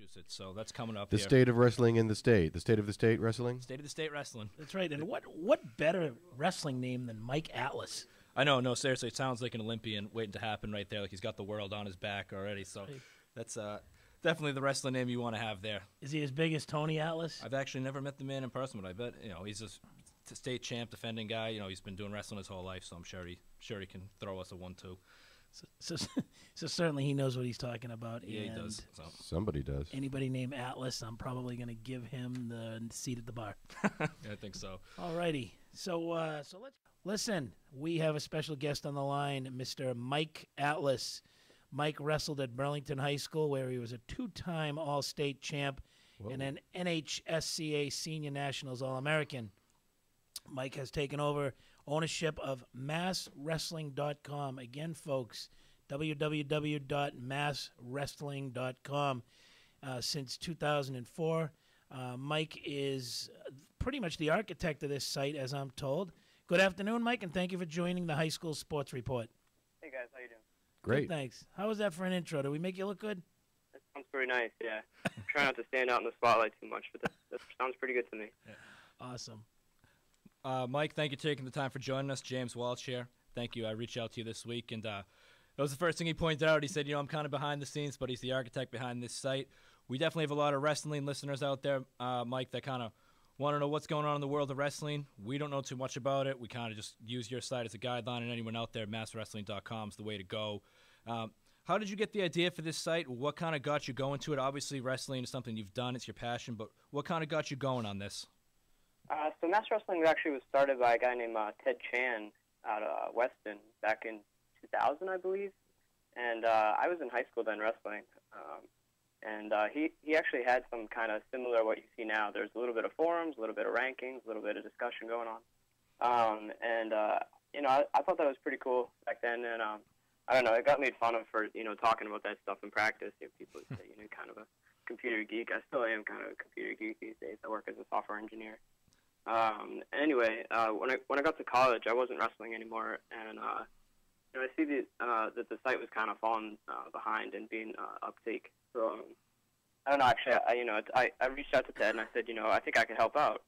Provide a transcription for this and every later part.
Massachusetts. So that's coming up The here. state of wrestling in the state. The state of the state wrestling? State of the state wrestling. That's right. And what better wrestling name than Mike Atlas? I know, no, seriously, it sounds like an Olympian waiting to happen right there. Like he's got the world on his back already. So that's definitely the wrestling name you want to have there. Is he as big as Tony Atlas? I've actually never met the man in person, but I bet he's a state champ, defending guy. He's been doing wrestling his whole life, so I'm sure he can throw us a 1-2. So certainly he knows what he's talking about. Yeah, and he does. So. Somebody does. Anybody named Atlas, I'm probably going to give him the seat at the bar. Yeah, I think so. All righty. So let's listen. We have a special guest on the line, Mr. Mike Atlas. Mike wrestled at Burlington High School, where he was a 2-time All-State champ and an NHSCA Senior Nationals All-American. Mike has taken over ownership of MassWrestling.com. Again, folks, www.masswrestling.com since 2004. Mike is pretty much the architect of this site, as I'm told. Good afternoon, Mike, and thank you for joining the High School Sports Report. Hey, guys. How you doing? Great. Good, thanks. How was that for an intro? Did we make you look good? That sounds pretty nice, yeah. Try not to stand out in the spotlight too much, but that sounds pretty good to me. Yeah. Awesome. Mike, thank you for taking the time for joining us. James Walsh here. Thank you. I reached out to you this week, and that was the first thing he pointed out. He said, I'm kind of behind the scenes, but he's the architect behind this site. We definitely have a lot of wrestling listeners out there, Mike, that kind of want to know what's going on in the world of wrestling. We don't know too much about it. We kind of just use your site as a guideline, and anyone out there, masswrestling.com is the way to go. How did you get the idea for this site? What kind of got you going to it? Obviously, wrestling is something you've done. It's your passion, but what kind of got you going on this? So Mass Wrestling actually was started by a guy named Ted Chan out of Weston back in 2000, I believe. And I was in high school then wrestling. And he actually had some kind of similar what you see now. There's a little bit of forums, a little bit of rankings, a little bit of discussion going on. I thought that was pretty cool back then. And I don't know, it got made fun of for, talking about that stuff in practice. People would say, kind of a computer geek. I still am kind of a computer geek these days. I work as a software engineer. Anyway, when I got to college, I wasn't wrestling anymore, and I see that the site was kind of falling behind and being uptake. So I don't know. Actually, I reached out to Ted and I said, I think I could help out.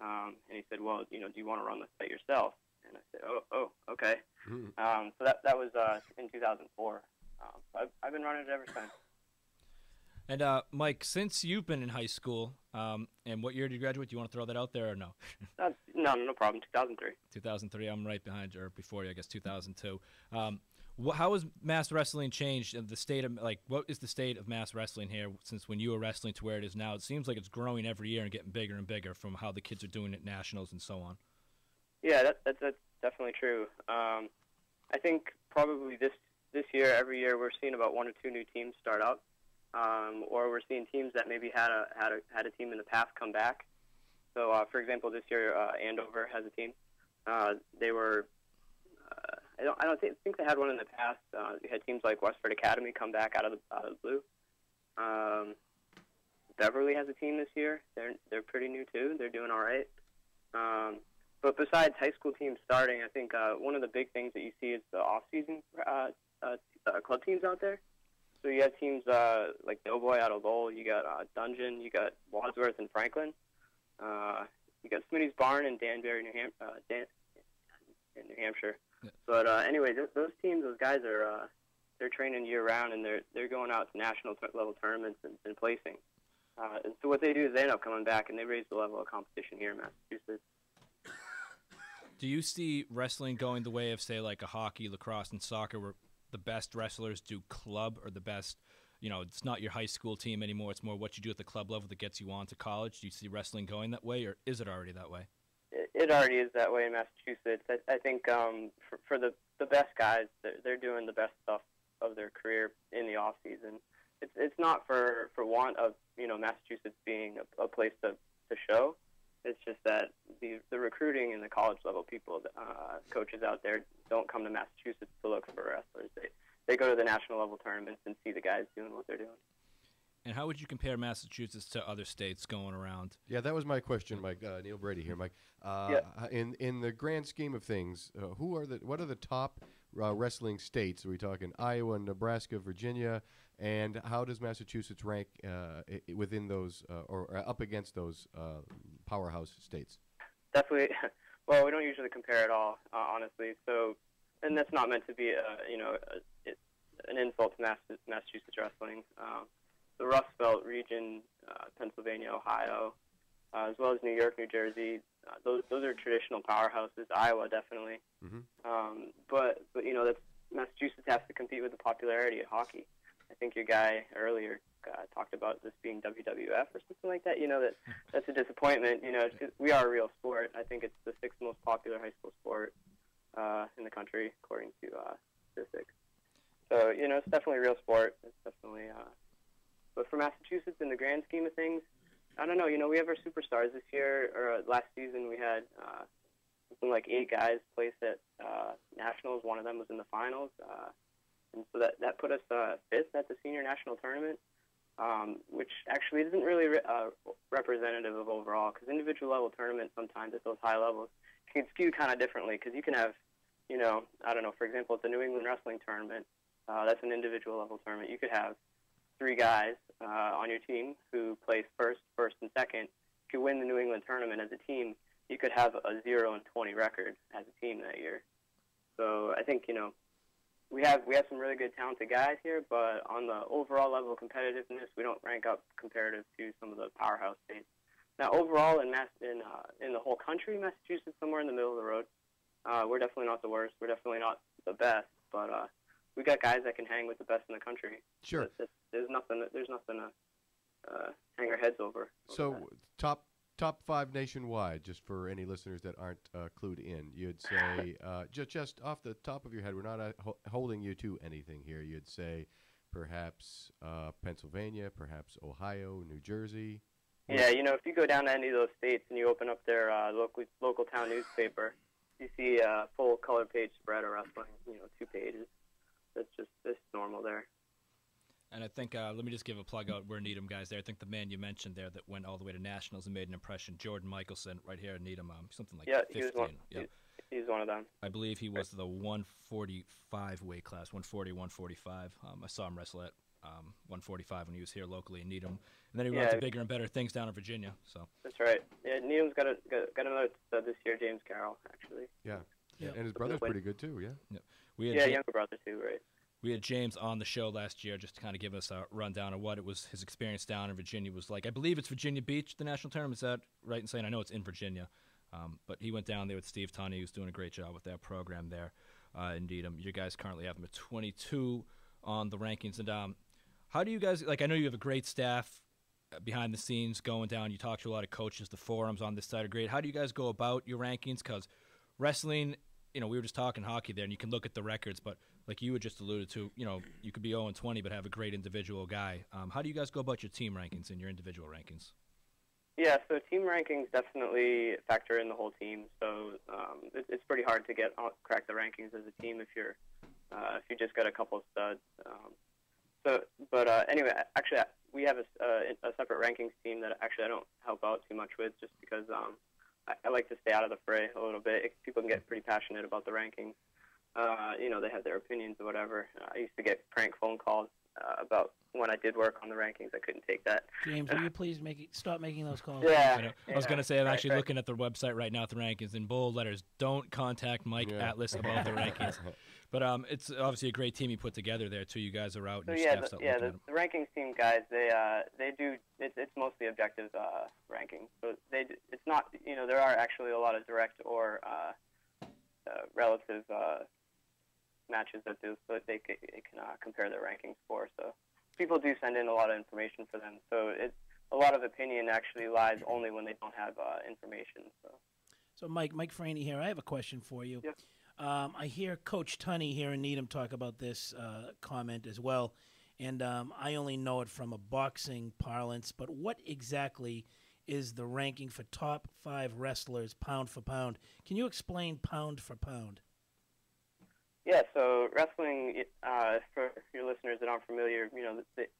And he said, well, do you want to run the site yourself? And I said, oh, okay. So that was in 2004. I've been running it ever since. And, Mike, since you've been in high school, and what year did you graduate? Do you want to throw that out there or no? No problem. 2003. 2003. I'm right behind you, or before you, I guess, 2002. How has Mass Wrestling changed? The state of, what is the state of Mass Wrestling here since when you were wrestling to where it is now? It seems like it's growing every year and getting bigger and bigger from how the kids are doing at nationals and so on. Yeah, that's definitely true. I think probably this year, every year, we're seeing about 1 or 2 new teams start up. Or we're seeing teams that maybe had a team in the past come back. So, for example, this year Andover has a team. They were, I don't think they had one in the past. They had teams like Westford Academy come back out of the blue. Beverly has a team this year. They're pretty new too. They're doing all right. But besides high school teams starting, I think one of the big things that you see is the off-season club teams out there. So you have teams like Doughboy out of Lowell, you got Dungeon, you got Wadsworth and Franklin, you got Smitty's Barn and Danbury, New Hampshire. Yeah. But anyway, those teams, those guys are they're training year round and they're going out to national level tournaments and placing. And so what they do is they end up coming back and they raise the level of competition here in Massachusetts. Do you see wrestling going the way of, say, like a hockey, lacrosse, and soccer, where the best wrestlers do club, or the best, it's not your high school team anymore, it's more what you do at the club level that gets you on to college? Do you see wrestling going that way, or is it already that way? It already is that way in Massachusetts. I think for the best guys, they're doing the best stuff of their career in the off season. It's not for want of Massachusetts being a place to show. It's just that the recruiting and the college level people, coaches out there, don't come to Massachusetts to look for wrestlers. They go to the national level tournaments and see the guys doing what they're doing. And how would you compare Massachusetts to other states going around? Yeah, that was my question, Mike. Neil Brady here, Mike. In the grand scheme of things, what are the top wrestling states? Are we talking Iowa, Nebraska, Virginia? And how does Massachusetts rank within those or up against those powerhouse states? Definitely. Well, we don't usually compare at all, honestly. So, and that's not meant to be an insult to Massachusetts wrestling. The Rust Belt region, Pennsylvania, Ohio, as well as New York, New Jersey, those are traditional powerhouses. Iowa, definitely. Mm-hmm. But Massachusetts has to compete with the popularity of hockey. I think your guy earlier talked about this being WWF or something like that. That's a disappointment. We are a real sport. I think it's the 6th most popular high school sport in the country, according to statistics. So, it's definitely a real sport. It's definitely. But for Massachusetts, in the grand scheme of things, I don't know. We have our superstars this year, or last season we had something like 8 guys place at nationals. One of them was in the finals. And so that put us 5th at the senior national tournament, which actually isn't really representative of overall, because individual level tournaments sometimes at those high levels can skew kind of differently, because you can have, I don't know, for example, at the New England Wrestling Tournament, that's an individual level tournament. You could have 3 guys on your team who place first, and second. If you win the New England Tournament as a team, you could have a 0-20 record as a team that year. So I think, we have some really good talented guys here, but on the overall level of competitiveness, we don't rank up comparative to some of the powerhouse states. Now, overall in the whole country, Massachusetts somewhere in the middle of the road. We're definitely not the worst. We're definitely not the best, but we got guys that can hang with the best in the country. Sure. There's nothing to hang our heads over. So top 5 nationwide, just for any listeners that aren't clued in, you'd say just off the top of your head, we're not holding you to anything here. You'd say perhaps Pennsylvania, perhaps Ohio, New Jersey. Yeah, if you go down to any of those states and you open up their local town newspaper, you see a full color page spread of wrestling. 2 pages. It's normal there. And I think, let me just give a plug out. We're Needham guys there. I think the man you mentioned there that went all the way to nationals and made an impression, Jordan Michelson, right here in Needham, something like 15. He's one of them. I believe he was the 145 weight class, 140, 145. I saw him wrestle at 145 when he was here locally in Needham. And then he went to bigger and better things down in Virginia. So that's right. Yeah, Needham's got another stud this year, James Carroll, actually. Yeah. And his brother's pretty good, too, yeah? We had younger brother, too, right? We had James on the show last year just to kind of give us a rundown of what it was his experience down in Virginia was like. I believe it's Virginia Beach, the national tournament. Is that right in saying? I know it's in Virginia. But he went down there with Steve Tunney, who's doing a great job with that program there in Needham. You guys currently have him at 22 on the rankings. And how do you guys, I know you have a great staff behind the scenes going down. You talk to a lot of coaches. The forums on this side are great. How do you guys go about your rankings? Because wrestling, we were just talking hockey there, and you can look at the records, but like you had just alluded to, you could be 0-20 but have a great individual guy. How do you guys go about your team rankings and your individual rankings? Yeah, so team rankings definitely factor in the whole team. So it's pretty hard to crack the rankings as a team if you just got a couple of studs. Anyway, actually, we have a separate rankings team that actually I don't help out too much with, just because I like to stay out of the fray a little bit. People can get pretty passionate about the rankings. They have their opinions or whatever. I used to get prank phone calls about when I did work on the rankings. I couldn't take that. James, will you please stop making those calls? Yeah. I was going to say, I'm actually looking at the website right now at the rankings in bold letters. Don't contact Mike Atlas about the rankings. But it's obviously a great team you put together there, too. You guys are out. And your staff's out looking at them. The rankings team guys, they do. It's mostly objective ranking. So it's not. There are actually a lot of direct or relative matches that they can compare their rankings for. So people do send in a lot of information for them. So a lot of opinion actually lies only when they don't have information. So Mike Franey here. I have a question for you. Yes. I hear Coach Tunney here in Needham talk about this comment as well, and I only know it from a boxing parlance, but what exactly is the ranking for top 5 wrestlers pound for pound? Can you explain pound for pound? Yeah, so wrestling, for your listeners that aren't familiar,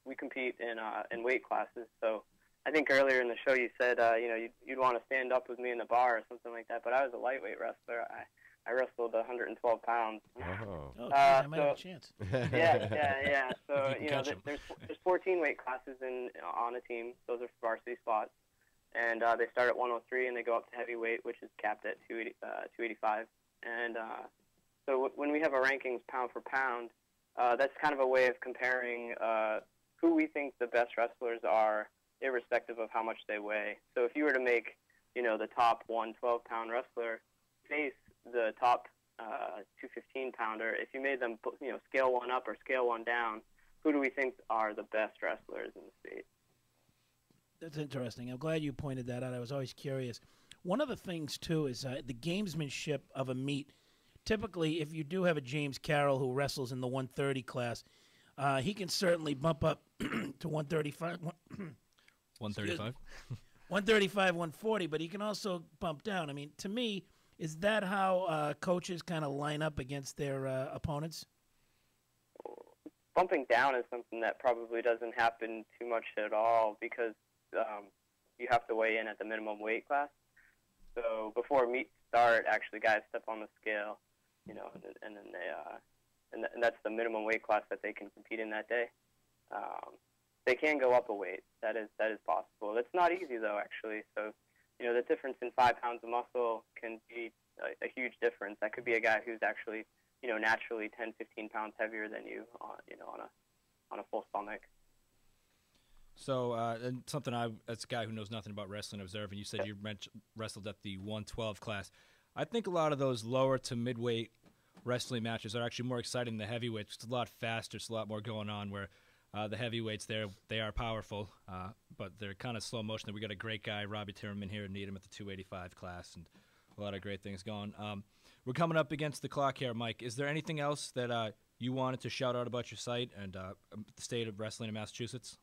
we compete in weight classes. So I think earlier in the show you said, you'd want to stand up with me in the bar or something like that. But I was a lightweight wrestler. I wrestled 112 pounds. Oh, I might have a chance. Yeah. So there's 14 weight classes on a team. Those are varsity spots, and they start at 103 and they go up to heavyweight, which is capped at 285. And so when we have a rankings pound for pound, that's kind of a way of comparing who we think the best wrestlers are, irrespective of how much they weigh. So if you were to make, the top 112-pound wrestler face the top 215-pounder, if you made them, scale one up or scale one down, who do we think are the best wrestlers in the state? That's interesting. I'm glad you pointed that out. I was always curious. One of the things, too, is the gamesmanship of a meet. Typically, if you do have a James Carroll who wrestles in the 130 class, he can certainly bump up to 135. 135? 135, 140, but he can also bump down. I mean, to me, is that how coaches kind of line up against their opponents? Bumping down is something that probably doesn't happen too much at all because you have to weigh in at the minimum weight class. So before meets start, actually guys step on the scale, and then they and that's the minimum weight class that they can compete in that day. They can go up a weight. That is possible. It's not easy though, actually. So, the difference in 5 pounds of muscle can be a huge difference. That could be a guy who's actually, naturally 10, 15 pounds heavier than you, on a full stomach. So, and something as a guy who knows nothing about wrestling, observing, you said you wrestled at the 112 class. I think a lot of those lower to midweight wrestling matches are actually more exciting than the heavyweights. It's a lot faster. It's a lot more going on. Where the heavyweights, they are powerful, but they're kind of slow motion. We got a great guy, Robbie Timmerman, here, need him at the 285 class, and a lot of great things going. We're coming up against the clock here, Mike. Is there anything else that you wanted to shout out about your site and the state of wrestling in Massachusetts?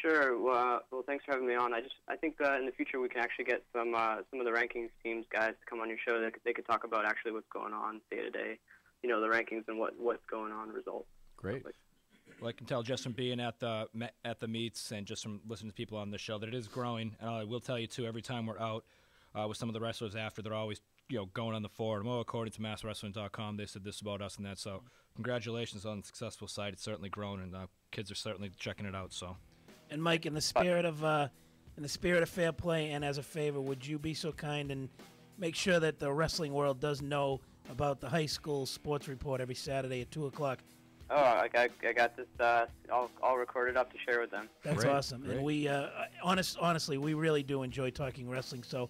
Sure. Well, thanks for having me on. I think in the future we can actually get some of the rankings teams guys to come on your show. They could talk about actually what's going on day to day, the rankings and what's going on, results. Great. Well, I can tell just from being at the meets and just from listening to people on the show that it is growing. And I will tell you too, every time we're out with some of the wrestlers after, they're always going on the forum. Oh, according to MassWrestling.com, they said this about us and that. So congratulations on the successful site. It's certainly grown, and kids are certainly checking it out. So. And Mike, in the spirit of fair play and as a favor, would you be so kind and make sure that the wrestling world does know about the high school sports report every Saturday at 2:00? Oh, I got this all recorded up to share with them. That's awesome. Great. And we honestly, we really do enjoy talking wrestling. So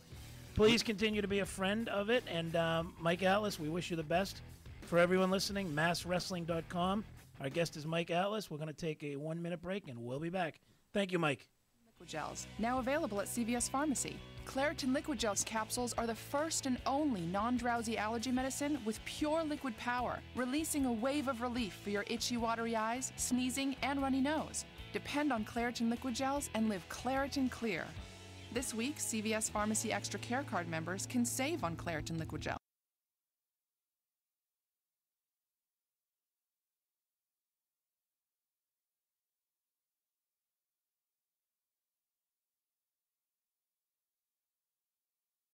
please continue to be a friend of it. And Mike Atlas, we wish you the best. For everyone listening, MassWrestling.com. Our guest is Mike Atlas. We're going to take a 1-minute break, and we'll be back. Thank you, Mike. Liquid Gels, now available at CVS Pharmacy. Claritin Liquid Gels capsules are the first and only non-drowsy allergy medicine with pure liquid power, releasing a wave of relief for your itchy, watery eyes, sneezing, and runny nose. Depend on Claritin Liquid Gels and live Claritin Clear. This week, CVS Pharmacy Extra Care Card members can save on Claritin Liquid Gels.